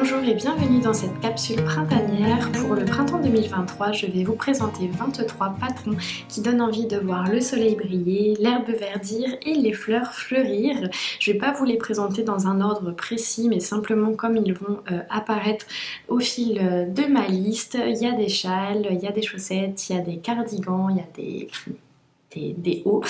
Bonjour et bienvenue dans cette capsule printanière. Pour le printemps 2023, je vais vous présenter 23 patrons qui donnent envie de voir le soleil briller, l'herbe verdir et les fleurs fleurir. Je ne vais pas vous les présenter dans un ordre précis, mais simplement comme ils vont apparaître au fil de ma liste. Il y a des châles, il y a des chaussettes, il y a des cardigans, il y a des hauts.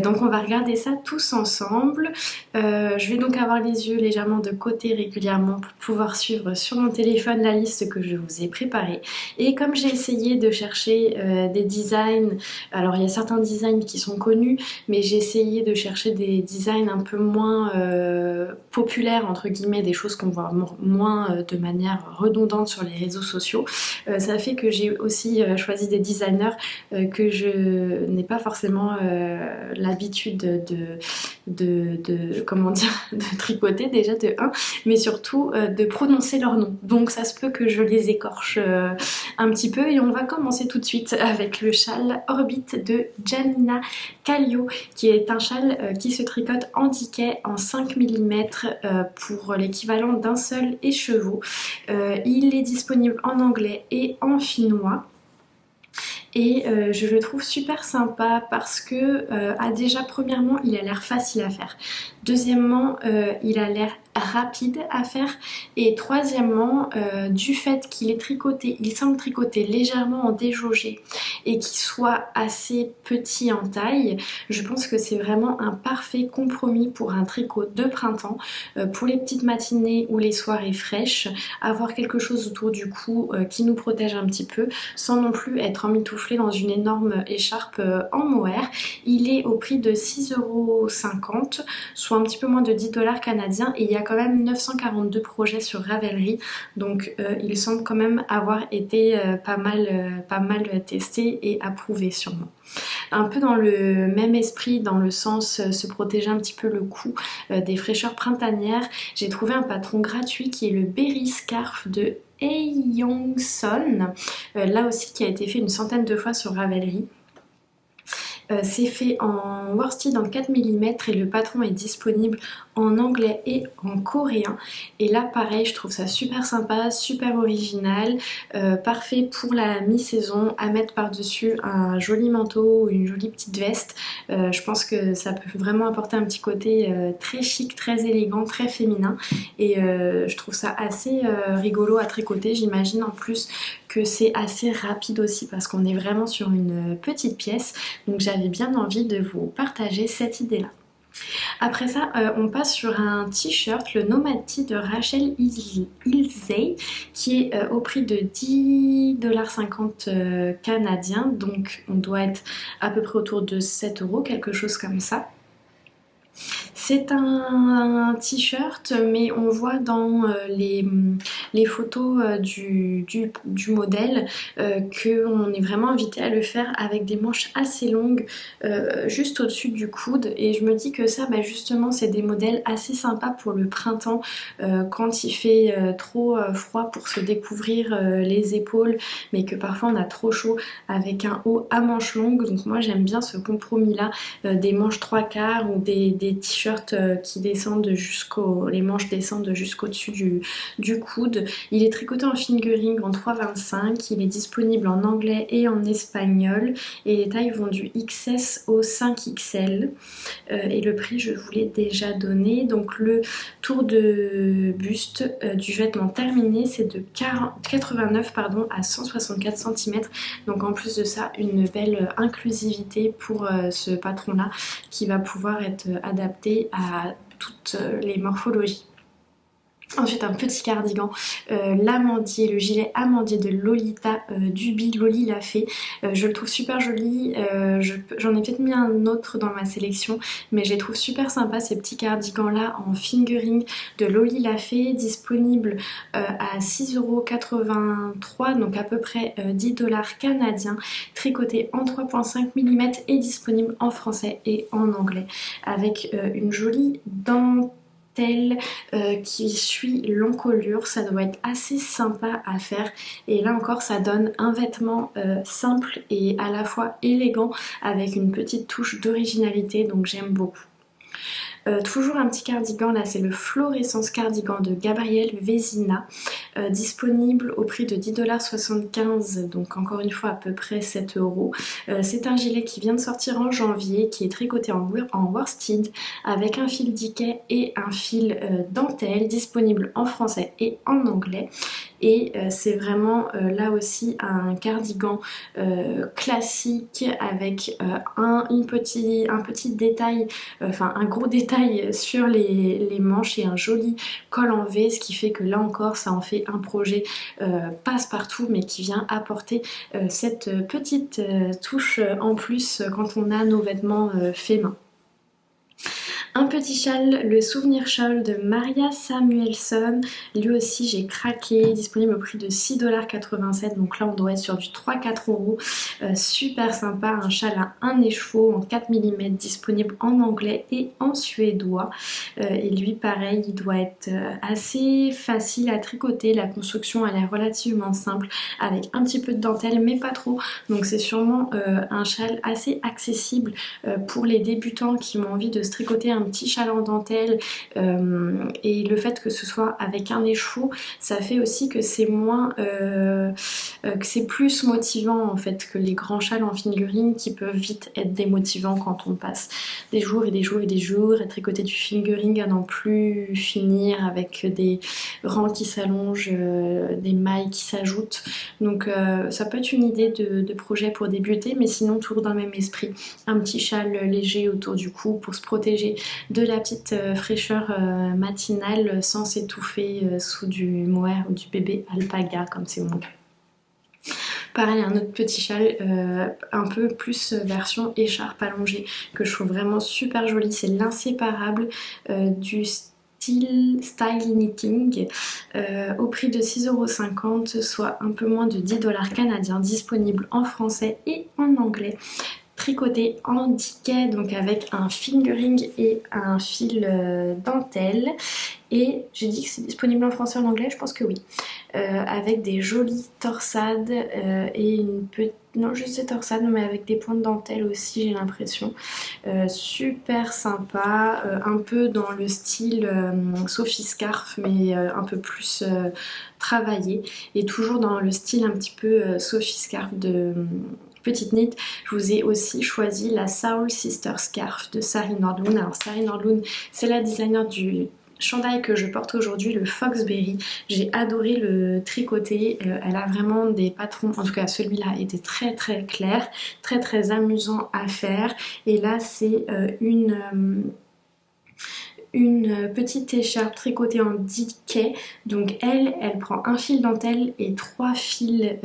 Donc on va regarder ça tous ensemble. Je vais donc avoir les yeux légèrement de côté régulièrement pour pouvoir suivre sur mon téléphone la liste que je vous ai préparée. Et comme j'ai essayé de chercher des designs, alors il y a certains designs qui sont connus, mais j'ai essayé de chercher des designs un peu moins populaires, entre guillemets, des choses qu'on voit moins de manière redondante sur les réseaux sociaux. Ça fait que j'ai aussi choisi des designers que je n'ai pas forcément l'habitude comment dire, de tricoter déjà de 1, mais surtout de prononcer leur nom. Donc ça se peut que je les écorche un petit peu et on va commencer tout de suite avec le châle Orbit de Janina Kallio, qui est un châle qui se tricote en diquet en 5 mm pour l'équivalent d'un seul écheveau. Il est disponible en anglais et en finnois. Et je le trouve super sympa parce que déjà premièrement il a l'air facile à faire, deuxièmement il a l'air rapide à faire, et troisièmement du fait qu'il est tricoté, il semble tricoté légèrement en déjaugé et qu'il soit assez petit en taille, je pense que c'est vraiment un parfait compromis pour un tricot de printemps, pour les petites matinées ou les soirées fraîches, avoir quelque chose autour du cou qui nous protège un petit peu sans non plus être emmitouflé dans une énorme écharpe en mohair. Il est au prix de 6,50 €, soit un petit peu moins de 10 $ canadiens, et il y a quand même 942 projets sur Ravelry, donc il semble quand même avoir été pas mal testé et approuvé sûrement. Un peu dans le même esprit, dans le sens se protéger un petit peu le cou des fraîcheurs printanières, j'ai trouvé un patron gratuit qui est le Berry Scarf de Youngson, là aussi qui a été fait une centaine de fois sur Ravelry. C'est fait en worsted en 4 mm et le patron est disponible en anglais et en coréen. Et là pareil, je trouve ça super sympa, super original, parfait pour la mi-saison, à mettre par-dessus un joli manteau ou une jolie petite veste. Je pense que ça peut vraiment apporter un petit côté très chic, très élégant, très féminin, et je trouve ça assez rigolo à tricoter. J'imagine en plus que c'est assez rapide aussi parce qu'on est vraiment sur une petite pièce, donc j'avais bien envie de vous partager cette idée là. Après ça, on passe sur un t-shirt, le Nomad Tee de Rachel Ilzey, qui est au prix de 10,50 $ canadiens, donc on doit être à peu près autour de 7 €, quelque chose comme ça. C'est un t-shirt, mais on voit dans les photos du modèle qu'on est vraiment invité à le faire avec des manches assez longues juste au-dessus du coude, et je me dis que ça justement c'est des modèles assez sympas pour le printemps quand il fait trop froid pour se découvrir les épaules, mais que parfois on a trop chaud, avec un haut à manches longues. Donc moi j'aime bien ce compromis là, des manches 3/4 ou des t-shirts qui descendent les manches descendent jusqu'au-dessus du coude. Il est tricoté en fingering en 3,25, il est disponible en anglais et en espagnol, et les tailles vont du XS au 5XL, et le prix je vous l'ai déjà donné. Donc le tour de buste du vêtement terminé, c'est de 89 à 164 cm, donc en plus de ça une belle inclusivité pour ce patron là, qui va pouvoir être adapté à toutes les morphologies. Ensuite un petit cardigan, l'amandier, le gilet amandier de Lolita Duby, Loli l'a fait. Je le trouve super joli, j'en ai peut-être mis un autre dans ma sélection, mais je les trouve super sympas ces petits cardigans là en fingering de Loli l'a fait, disponible à 6,83 €, donc à peu près 10 $ canadiens, tricoté en 3,5 mm et disponible en français et en anglais, avec une jolie dentelle qui suit l'encolure. Ça doit être assez sympa à faire, et là encore ça donne un vêtement simple et à la fois élégant avec une petite touche d'originalité, donc j'aime beaucoup. Toujours un petit cardigan, là c'est le Florescence Cardigan de Gabriel Vezina, disponible au prix de 10,75 $, donc encore une fois à peu près 7 €. C'est un gilet qui vient de sortir en janvier, qui est tricoté en worsted avec un fil Dickey et un fil dentelle, disponible en français et en anglais. Et c'est vraiment là aussi un cardigan classique avec un petit détail, enfin un gros détail sur les manches et un joli col en V, ce qui fait que là encore ça en fait un projet passe-partout, mais qui vient apporter cette petite touche en plus quand on a nos vêtements faits main. Un petit châle, le Souvenir Shawl de Maria Samuelson. Lui aussi j'ai craqué, disponible au prix de 6,87 $. Donc là on doit être sur du 3-4 €. Super sympa, un châle à un écheveau en 4 mm, disponible en anglais et en suédois. Et lui pareil, il doit être assez facile à tricoter. La construction elle est relativement simple, avec un petit peu de dentelle mais pas trop. Donc c'est sûrement un châle assez accessible pour les débutants qui ont envie de se tricoter un petit châle en dentelle, et le fait que ce soit avec un écheveau, ça fait aussi que c'est moins que c'est plus motivant en fait que les grands châles en fingering qui peuvent vite être démotivants quand on passe des jours et des jours et des jours à tricoter du fingering à n'en plus finir, avec des rangs qui s'allongent, des mailles qui s'ajoutent. Donc ça peut être une idée de projet pour débuter, mais sinon toujours dans le même esprit, un petit châle léger autour du cou pour se protéger de la petite fraîcheur matinale sans s'étouffer sous du mohair ou du bébé alpaga comme c'est mon cas. Pareil, un autre petit châle un peu plus version écharpe allongée que je trouve vraiment super joli, c'est l'inséparable du style knitting au prix de 6,50 €, soit un peu moins de 10 $ canadiens, disponible en français et en anglais. Tricoté en Dickey, donc avec un fingering et un fil dentelle. Et j'ai dit que c'est disponible en français et en anglais, je pense que oui. Avec des jolies torsades et une petite... Non, juste des torsades, mais avec des points de dentelle aussi, j'ai l'impression. Super sympa, un peu dans le style Sophie Scarf, mais un peu plus travaillé. Et toujours dans le style un petit peu Sophie Scarf de... Petite knit, je vous ai aussi choisi la Soul Sister Scarf de Sari Nordlund. Alors Sari Nordlund, c'est la designer du chandail que je porte aujourd'hui, le Foxberry. J'ai adoré le tricoter, elle a vraiment des patrons, en tout cas celui-là était très très clair, très très amusant à faire. Et là c'est une petite écharpe tricotée en Dickey. Donc elle prend un fil dentelle et 3 fils...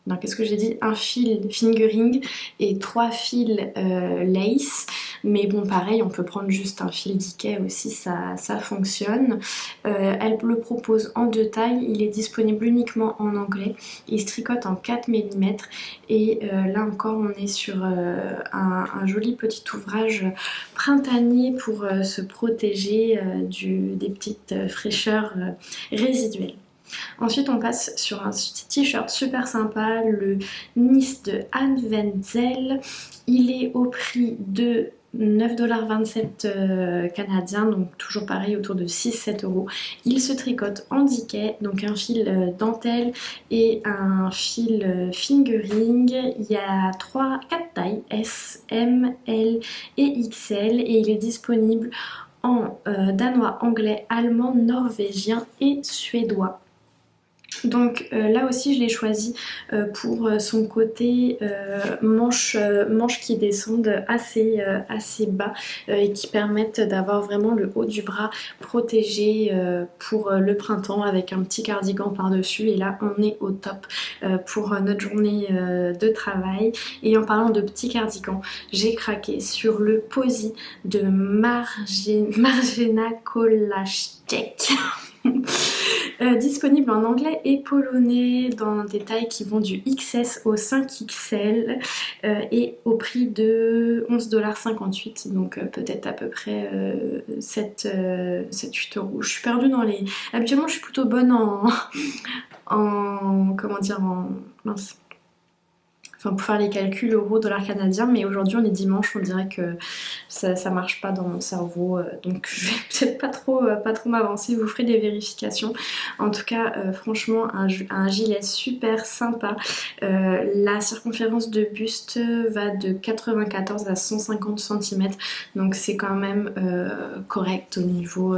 non, qu'est-ce que j'ai dit? Un fil fingering et 3 fils lace. Mais bon, pareil, on peut prendre juste un fil Dickey aussi, ça fonctionne. Elle le propose en 2 tailles. Il est disponible uniquement en anglais. Il se tricote en 4 mm. Et là encore, on est sur un joli petit ouvrage printanier pour se protéger des petites fraîcheurs résiduelles. Ensuite on passe sur un t-shirt super sympa, le Nice de Anne Wenzel. Il est au prix de 9,27 $ canadiens, donc toujours pareil autour de 6-7 €. Il se tricote en Dickey, donc un fil dentelle et un fil fingering. Il y a 4 tailles, S, M, L et XL, et il est disponible en danois, anglais, allemand, norvégien et suédois. Donc là aussi je l'ai choisi pour son côté manches qui descendent assez bas et qui permettent d'avoir vraiment le haut du bras protégé pour le printemps, avec un petit cardigan par dessus. Et là on est au top pour notre journée de travail. Et en parlant de petits cardigans, j'ai craqué sur le Posy de Margena Kolaszczek. Disponible en anglais et polonais dans des tailles qui vont du XS au 5XL et au prix de 11,58 $, donc peut-être à peu près 7-8 €. Je suis perdue dans les... Habituellement je suis plutôt bonne en comment dire, en... mince. enfin pour faire les calculs euro, dollar canadien, mais aujourd'hui on est dimanche, on dirait que ça marche pas dans mon cerveau, donc je vais peut-être pas trop m'avancer, vous ferez des vérifications. En tout cas, franchement, un gilet super sympa. La circonférence de buste va de 94 à 150 cm, donc c'est quand même correct au niveau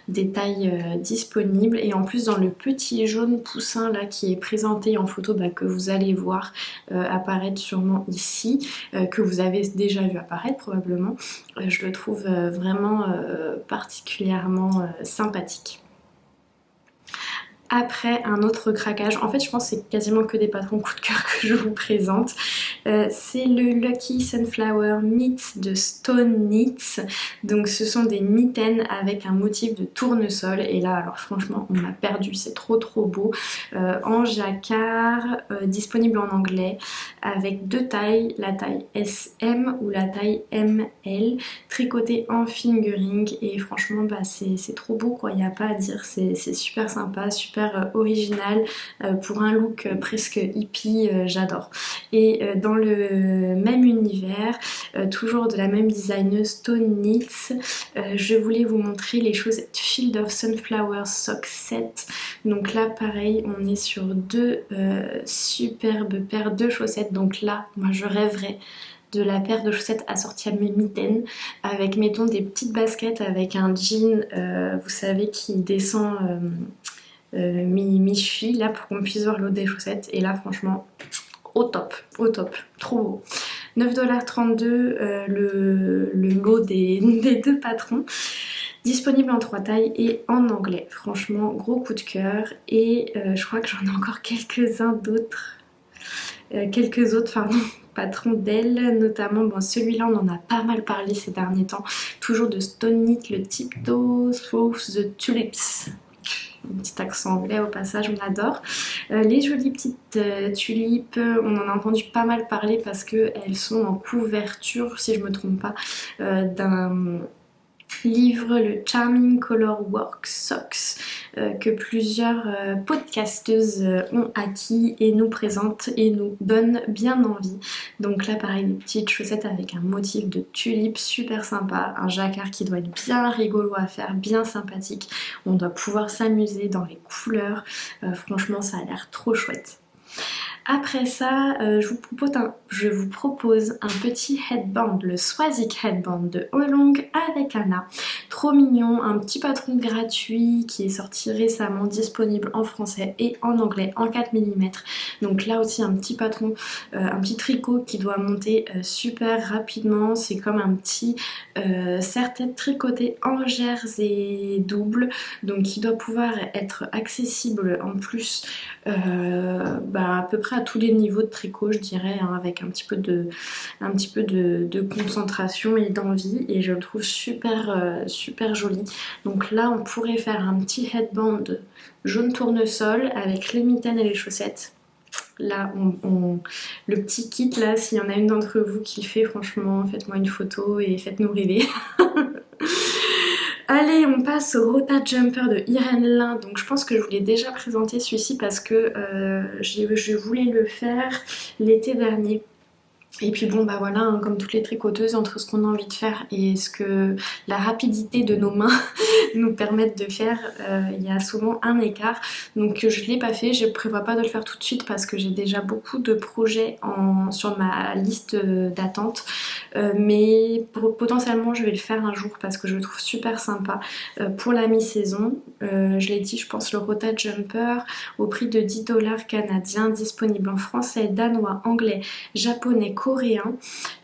des tailles disponibles. Et en plus, dans le petit jaune poussin là qui est présenté en photo, que vous allez voir apparaître sûrement ici, que vous avez déjà vu apparaître probablement, je le trouve vraiment particulièrement sympathique. Après, un autre craquage, en fait je pense que c'est quasiment que des patrons coup de cœur que je vous présente. C'est le Lucky Sunflower Knit de Stone Knits. Donc ce sont des mitaines avec un motif de tournesol. Et là alors franchement on m'a perdu, c'est trop beau. En jacquard, disponible en anglais, avec deux tailles, la taille SM ou la taille ML, tricoté en fingering. Et franchement c'est trop beau quoi, il n'y a pas à dire, c'est super sympa, super original pour un look presque hippie, j'adore. Et dans le même univers, toujours de la même designeuse Stone Knits, je voulais vous montrer les chaussettes Field of Sunflower Sock Set. Donc là pareil, on est sur deux superbes paires de chaussettes. Donc là moi je rêverais de la paire de chaussettes assortie à mes mitaines, avec mettons des petites baskets avec un jean, vous savez, qui descend mi-cheville là pour qu'on puisse voir l'eau des chaussettes. Et là franchement au top, trop beau. 9,32$ le lot des deux patrons, disponible en 3 tailles et en anglais. Franchement gros coup de cœur. Et je crois que j'en ai encore quelques autres patrons d'elle, notamment celui-là on en a pas mal parlé ces derniers temps, toujours de Stone Knit, le Tiptoe Through the Tulips. Un petit accent anglais au passage, on adore. Les jolies petites tulipes, on en a entendu pas mal parler parce qu'elles sont en couverture, si je me trompe pas, d'un livre, le Charming Color Work Socks, que plusieurs podcasteuses ont acquis et nous présentent et nous donnent bien envie. Donc là pareil, des petites chaussettes avec un motif de tulipe super sympa, un jacquard qui doit être bien rigolo à faire, bien sympathique. On doit pouvoir s'amuser dans les couleurs, franchement ça a l'air trop chouette. Après ça, je vous propose un petit headband, le Swazik Headband de Oolong avec Anna. Trop mignon, un petit patron gratuit qui est sorti récemment, disponible en français et en anglais en 4 mm. Donc là aussi un petit patron, un petit tricot qui doit monter super rapidement. C'est comme un petit serre-tête tricoté en jersey double, donc qui doit pouvoir être accessible en plus à peu près à tous les niveaux de tricot, je dirais, hein, avec un petit peu de concentration et d'envie, et je le trouve super joli. Donc là on pourrait faire un petit headband jaune tournesol avec les mitaines et les chaussettes. Là le petit kit là, s'il y en a une d'entre vous qui le fait, franchement faites-moi une photo et faites-nous rêver. Allez, on passe au Rota Jumper de Irène Lin. Donc je pense que je vous l'ai déjà présenté celui-ci parce que je voulais le faire l'été dernier. Et puis bon voilà, hein, comme toutes les tricoteuses, entre ce qu'on a envie de faire et ce que la rapidité de nos mains nous permettent de faire, il y a souvent un écart. Donc je ne l'ai pas fait, je ne prévois pas de le faire tout de suite parce que j'ai déjà beaucoup de projets sur ma liste d'attente. Mais potentiellement je vais le faire un jour parce que je le trouve super sympa pour la mi-saison. Je l'ai dit, je pense, le Rota Jumper au prix de 10$ canadiens, disponible en français, danois, anglais, japonais, coréen,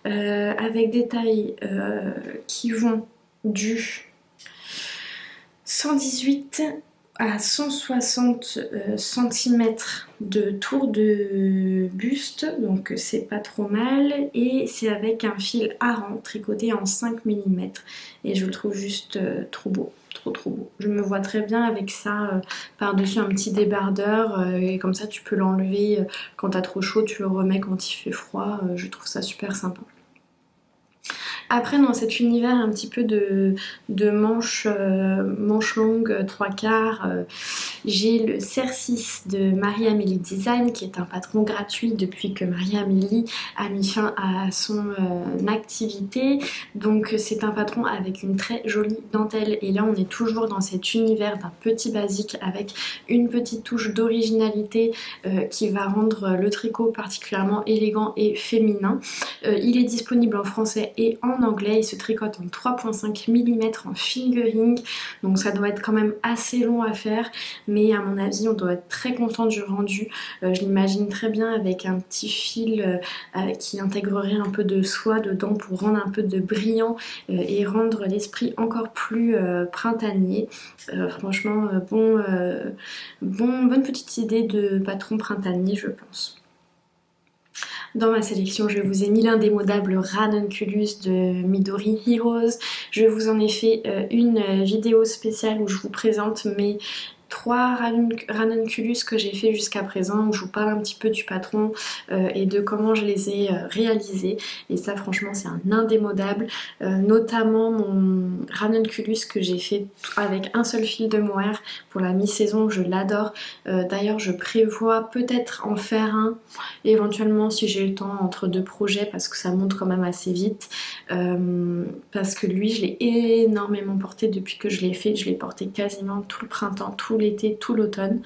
avec des tailles qui vont du 118 à 160 cm de tour de buste, donc c'est pas trop mal, et c'est avec un fil Aran tricoté en 5 mm, et je le trouve juste trop beau. Trop beau. Je me vois très bien avec ça par-dessus un petit débardeur, et comme ça tu peux l'enlever quand t'as trop chaud, tu le remets quand il fait froid. Je trouve ça super sympa. Après dans cet univers un petit peu de manches longues 3/4, j'ai le CER6 de Marie-Amélie Design qui est un patron gratuit depuis que Marie-Amélie a mis fin à son activité. Donc c'est un patron avec une très jolie dentelle et là on est toujours dans cet univers d'un petit basique avec une petite touche d'originalité qui va rendre le tricot particulièrement élégant et féminin. Il est disponible en français et en anglais, il se tricote en 3,5 mm en fingering, donc ça doit être quand même assez long à faire, mais à mon avis on doit être très content du rendu. Je l'imagine très bien avec un petit fil qui intégrerait un peu de soie dedans pour rendre un peu de brillant et rendre l'esprit encore plus printanier. Franchement bonne petite idée de patron printanier je pense. Dans ma sélection, je vous ai mis l'indémodable Ranunculus de Midori Heroes. Je vous en ai fait une vidéo spéciale où je vous présente mes 3 ranunculus que j'ai fait jusqu'à présent, où je vous parle un petit peu du patron et de comment je les ai réalisés, et ça franchement c'est un indémodable, notamment mon ranunculus que j'ai fait avec un seul fil de mohair pour la mi-saison, je l'adore. D'ailleurs je prévois peut-être en faire un éventuellement si j'ai le temps entre 2 projets parce que ça monte quand même assez vite, parce que lui je l'ai énormément porté depuis que je l'ai fait, je l'ai porté quasiment tout le printemps, tout l'été, tout l'automne,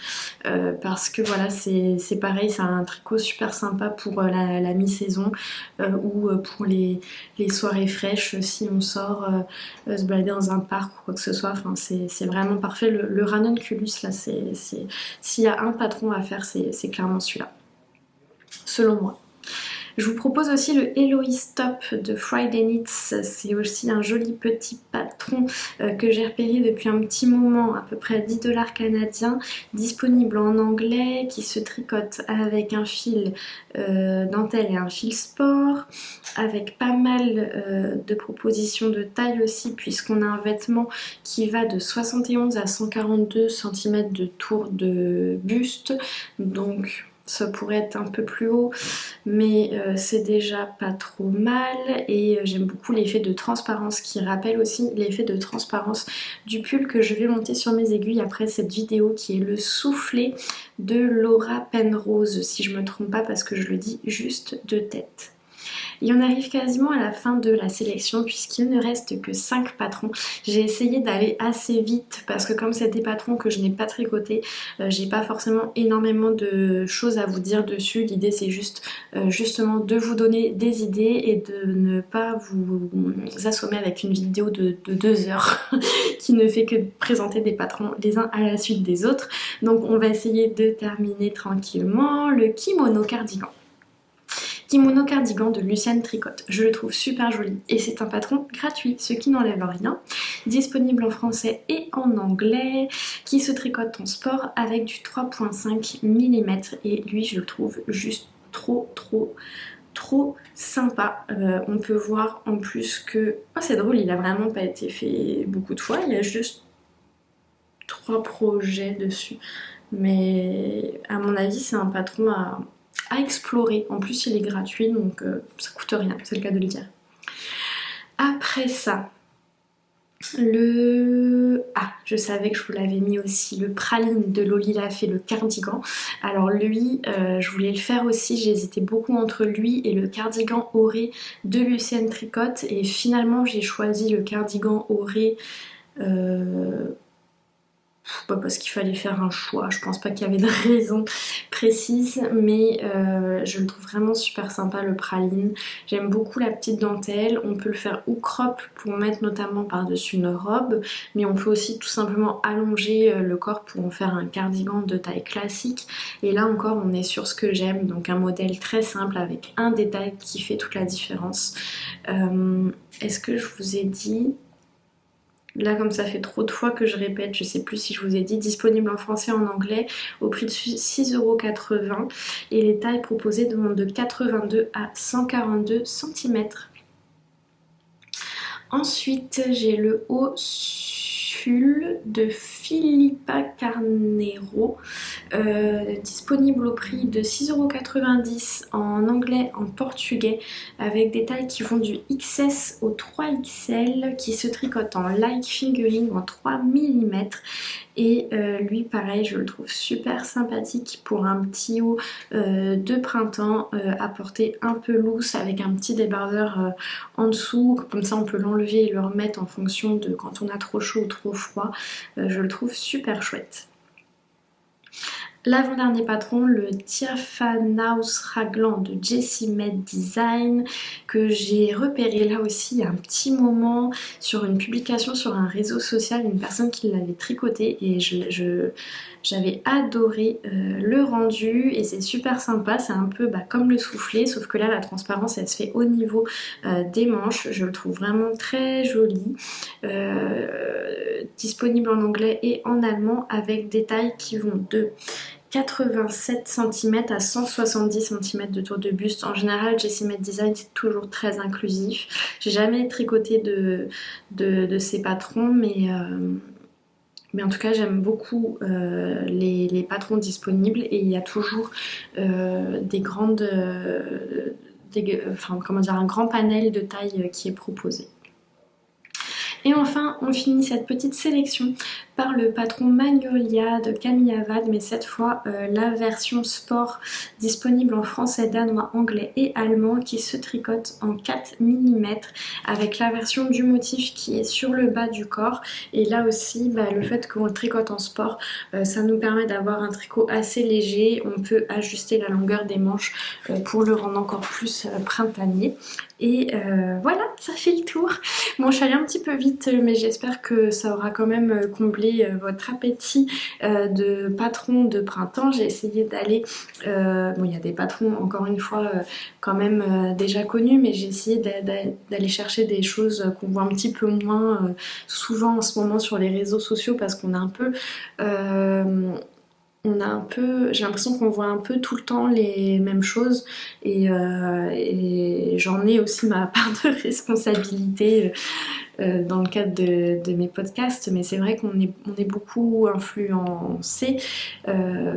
parce que voilà c'est pareil, c'est un tricot super sympa pour la mi-saison ou pour les soirées fraîches si on sort se balader dans un parc ou quoi que ce soit, enfin c'est vraiment parfait. Le ranunculus là, s'il y a un patron à faire c'est clairement celui-là, selon moi. Je vous propose aussi le Eloise Top de Friday Knits, c'est aussi un joli petit patron que j'ai repéré depuis un petit moment, à peu près 10 $ canadiens, disponible en anglais, qui se tricote avec un fil dentelle et un fil sport, avec pas mal de propositions de taille aussi, puisqu'on a un vêtement qui va de 71 à 142 cm de tour de buste, donc ça pourrait être un peu plus haut, mais c'est déjà pas trop mal, et j'aime beaucoup l'effet de transparence qui rappelle aussi l'effet de transparence du pull que je vais monter sur mes aiguilles après cette vidéo, qui est le soufflé de Laura Penrose, si je me trompe pas parce que je le dis juste de tête. Et on arrive quasiment à la fin de la sélection puisqu'il ne reste que 5 patrons. J'ai essayé d'aller assez vite parce que comme c'est des patrons que je n'ai pas tricotés, j'ai pas forcément énormément de choses à vous dire dessus. L'idée c'est juste justement de vous donner des idées et de ne pas vous assommer avec une vidéo de 2 heures qui ne fait que présenter des patrons les uns à la suite des autres. Donc on va essayer de terminer tranquillement. Le kimono cardigan. Kimono cardigan de Luciane Tricotte. Je le trouve super joli et c'est un patron gratuit, ce qui n'enlève rien. Disponible en français et en anglais, qui se tricote en sport avec du 3,5 mm et lui je le trouve juste trop sympa. On peut voir en plus que... Oh c'est drôle, il a vraiment pas été fait beaucoup de fois, il y a juste 3 projets dessus. Mais à mon avis c'est un patron à explorer. En plus il est gratuit donc ça coûte rien, c'est le cas de le dire. Après ça, je savais que je vous l'avais mis aussi, le praline de Loli Lafay, le cardigan. Alors lui, je voulais le faire aussi, j'ai hésité beaucoup entre lui et le cardigan oré de Luciane Tricotte et finalement j'ai choisi le cardigan oré pas parce qu'il fallait faire un choix, je pense pas qu'il y avait de raison précise, mais je le trouve vraiment super sympa le praline. J'aime beaucoup la petite dentelle, on peut le faire ou crop pour mettre notamment par dessus une robe, mais on peut aussi tout simplement allonger le corps pour en faire un cardigan de taille classique, et là encore on est sur ce que j'aime, donc un modèle très simple avec un détail qui fait toute la différence. Est-ce que je vous ai dit... Là comme ça fait trop de fois que je répète, je sais plus si je vous ai dit, disponible en français et en anglais au prix de 6,80 € et les tailles proposées vont de 82 à 142 cm. Ensuite j'ai le haut de Philippa Carnero disponible au prix de 6,90 € en anglais, en portugais, avec des tailles qui vont du XS au 3XL, qui se tricotent en like fingering en 3 mm. Et lui pareil, je le trouve super sympathique pour un petit haut de printemps à porter un peu loose avec un petit débardeur en dessous, comme ça on peut l'enlever et le remettre en fonction de quand on a trop chaud ou trop froid. Je le trouve super chouette. L'avant-dernier patron, le Diaphanous Raglan de Jessie Made Design, que j'ai repéré là aussi il y a un petit moment sur une publication sur un réseau social, une personne qui l'avait tricoté, et j'avais adoré le rendu, et c'est super sympa. C'est un peu comme le soufflé, sauf que là la transparence elle se fait au niveau des manches. Je le trouve vraiment très joli, disponible en anglais et en allemand, avec des tailles qui vont de 87 cm à 170 cm de tour de buste. En général, Jessie Made Design, c'est toujours très inclusif. J'ai jamais tricoté de ces patrons, mais en tout cas, j'aime beaucoup les patrons disponibles, et il y a toujours des grandes, un grand panel de taille qui est proposé. Et enfin, on finit cette petite sélection par le patron Magnolia de Camille Avad, mais cette fois la version sport, disponible en français, danois, anglais et allemand, qui se tricote en 4 mm, avec la version du motif qui est sur le bas du corps. Et là aussi, le fait qu'on le tricote en sport, ça nous permet d'avoir un tricot assez léger. On peut ajuster la longueur des manches pour le rendre encore plus printanier. Et voilà, ça fait le tour. Bon, je suis allée un petit peu vite, mais j'espère que ça aura quand même comblé votre appétit de patrons de printemps. J'ai essayé d'aller... bon, il y a des patrons, encore une fois, quand même déjà connus, mais j'ai essayé d'aller chercher des choses qu'on voit un petit peu moins souvent en ce moment sur les réseaux sociaux, parce qu'on a un peu... j'ai l'impression qu'on voit un peu tout le temps les mêmes choses, et j'en ai aussi ma part de responsabilité dans le cadre de mes podcasts, mais c'est vrai qu'on est beaucoup influencé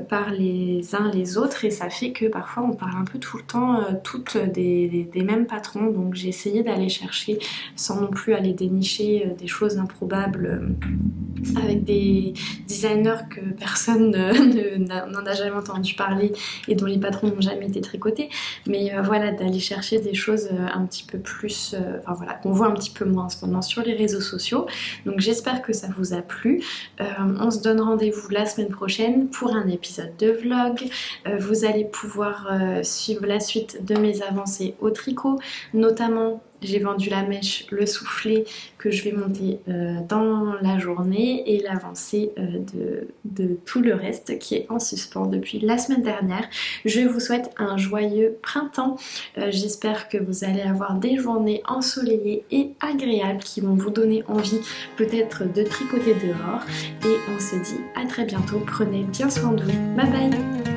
par les uns les autres, et ça fait que parfois on parle un peu tout le temps toutes des mêmes patrons. Donc j'ai essayé d'aller chercher, sans non plus aller dénicher des choses improbables avec des designers que personne n'en a jamais entendu parler et dont les patrons n'ont jamais été tricotés, mais voilà, d'aller chercher des choses un petit peu plus, qu'on voit un petit peu moins en ce moment sur les réseaux sociaux. Donc j'espère que ça vous a plu. On se donne rendez-vous la semaine prochaine pour un épisode de vlog. Vous allez pouvoir suivre la suite de mes avancées au tricot, notamment j'ai vendu la mèche, le soufflet que je vais monter dans la journée, et l'avancée de tout le reste qui est en suspens depuis la semaine dernière. Je vous souhaite un joyeux printemps. J'espère que vous allez avoir des journées ensoleillées et agréables qui vont vous donner envie peut-être de tricoter dehors. Et on se dit à très bientôt. Prenez bien soin de vous. Bye bye!